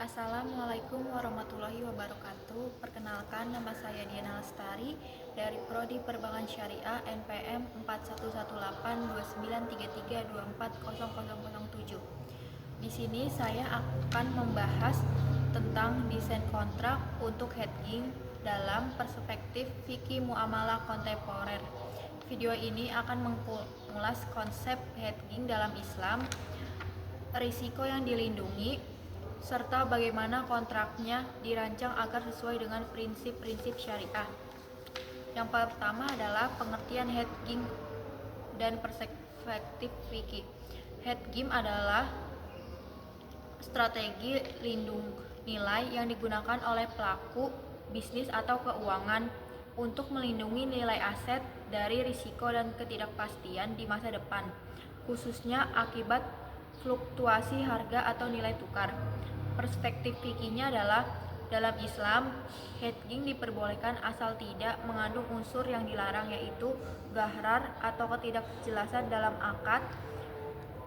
Assalamualaikum warahmatullahi wabarakatuh. Perkenalkan, nama saya Diana Lestari dari Prodi Perbankan Syariah NPM 41182933240007. Di sini saya akan membahas tentang desain kontrak untuk hedging dalam perspektif fikih muamalah kontemporer. Video ini akan mengulas konsep hedging dalam Islam, risiko yang dilindungi, serta bagaimana kontraknya dirancang agar sesuai dengan prinsip-prinsip syariah. Yang pertama adalah pengertian hedging dan perspektif fikih. Hedging adalah strategi lindung nilai yang digunakan oleh pelaku bisnis atau keuangan untuk melindungi nilai aset dari risiko dan ketidakpastian di masa depan, khususnya akibat fluktuasi harga atau nilai tukar. Perspektif fikihnya adalah dalam Islam, hedging diperbolehkan asal tidak mengandung unsur yang dilarang, yaitu ghahrar atau ketidakjelasan dalam akad,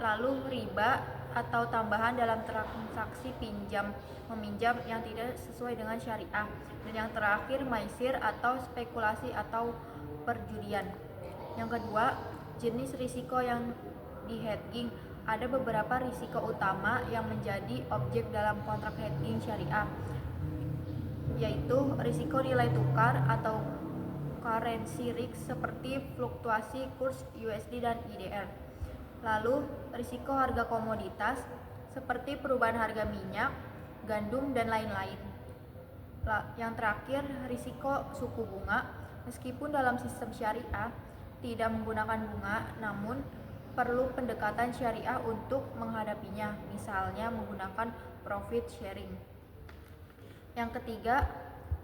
lalu riba atau tambahan dalam transaksi pinjam meminjam yang tidak sesuai dengan syariah, dan yang terakhir maisir atau spekulasi atau perjudian. Yang kedua, jenis risiko yang di hedging. Ada beberapa risiko utama yang menjadi objek dalam kontrak hedging syariah, yaitu risiko nilai tukar atau currency risk seperti fluktuasi kurs USD dan IDR. Lalu, risiko harga komoditas seperti perubahan harga minyak, gandum, dan lain-lain. Yang terakhir, risiko suku bunga. Meskipun dalam sistem syariah tidak menggunakan bunga, namun perlu pendekatan syariah untuk menghadapinya, misalnya menggunakan profit sharing. Yang ketiga,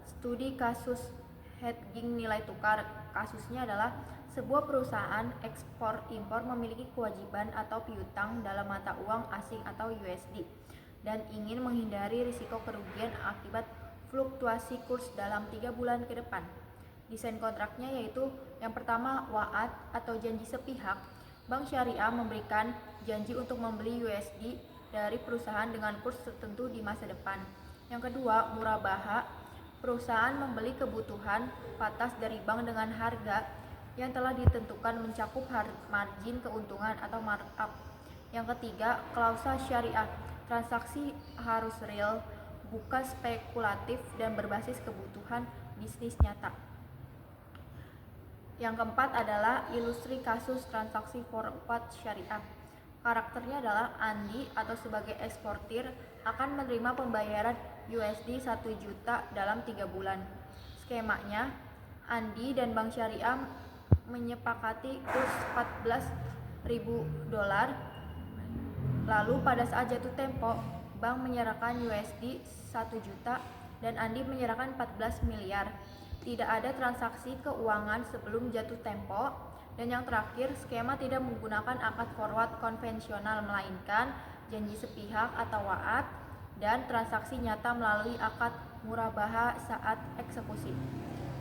studi kasus hedging nilai tukar. Kasusnya adalah sebuah perusahaan ekspor-impor memiliki kewajiban atau piutang dalam mata uang asing atau USD dan ingin menghindari risiko kerugian akibat fluktuasi kurs dalam 3 bulan ke depan. Desain kontraknya yaitu yang pertama, wa'ad atau janji sepihak. Bank syariah memberikan janji untuk membeli USD dari perusahaan dengan kurs tertentu di masa depan. Yang kedua, murabaha. Perusahaan membeli kebutuhan patas dari bank dengan harga yang telah ditentukan mencakup margin keuntungan atau markup. Yang ketiga, klausa syariah. Transaksi harus real, bukan spekulatif, dan berbasis kebutuhan bisnis nyata. Yang keempat adalah ilustrasi kasus transaksi forward syariah. Karakternya adalah Andi atau sebagai eksportir akan menerima pembayaran USD 1 juta dalam 3 bulan. Skemanya, Andi dan Bank Syariah menyepakati kurs $14.000. Lalu pada saat jatuh tempo, bank menyerahkan USD 1 juta dan Andi menyerahkan 14 miliar. Tidak ada transaksi keuangan sebelum jatuh tempo. Dan yang terakhir, skema tidak menggunakan akad forward konvensional, melainkan janji sepihak atau wa'ad dan transaksi nyata melalui akad murabaha saat eksekusi.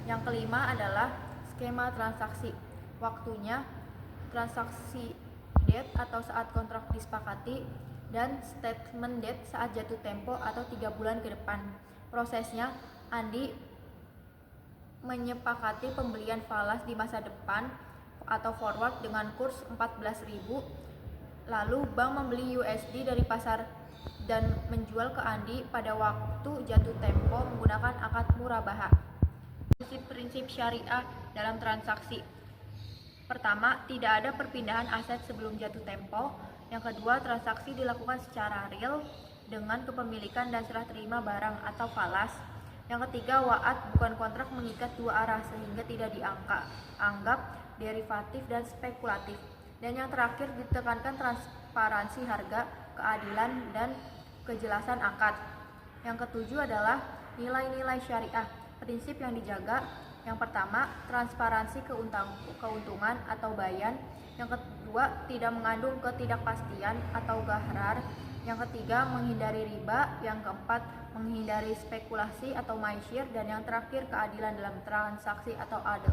Yang kelima adalah skema transaksi. Waktunya, transaksi date atau saat kontrak disepakati, dan statement date saat jatuh tempo atau 3 bulan ke depan. Prosesnya, Andi menyepakati pembelian falas di masa depan atau forward dengan kurs 14.000. Lalu bank membeli USD dari pasar dan menjual ke Andi pada waktu jatuh tempo menggunakan akad murabaha. Prinsip-prinsip syariah dalam transaksi. Pertama, tidak ada perpindahan aset sebelum jatuh tempo. Yang kedua, transaksi dilakukan secara real dengan kepemilikan dan serah terima barang atau falas. Yang ketiga, wa'ad bukan kontrak mengikat dua arah sehingga tidak dianggap derivatif dan spekulatif. Dan yang terakhir, ditekankan transparansi harga, keadilan, dan kejelasan akad. Yang ketujuh adalah nilai-nilai syariah. Prinsip yang dijaga, yang pertama, transparansi keuntungan atau bayan. Yang kedua, tidak mengandung ketidakpastian atau ghahrar. Yang ketiga, menghindari riba. Yang keempat, menghindari spekulasi atau maisir. Dan yang terakhir, keadilan dalam transaksi atau adil.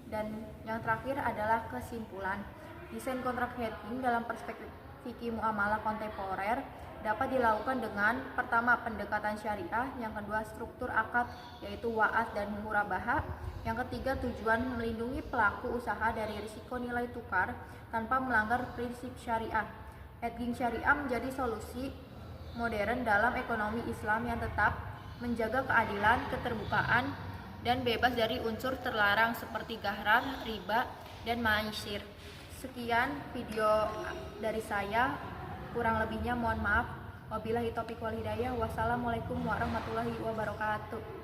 Dan yang terakhir adalah kesimpulan. Desain kontrak hedging dalam perspektif fikih muamalah kontemporer dapat dilakukan dengan pertama pendekatan syariah, yang kedua struktur akad yaitu wa'ad dan murabaha, yang ketiga tujuan melindungi pelaku usaha dari risiko nilai tukar tanpa melanggar prinsip syariah. Hedging syariah menjadi solusi modern dalam ekonomi Islam yang tetap menjaga keadilan, keterbukaan, dan bebas dari unsur terlarang seperti gharar, riba, dan maisir. Sekian video dari saya, kurang lebihnya mohon maaf. Wabillahi taufiq wal hidayah. Wassalamualaikum warahmatullahi wabarakatuh.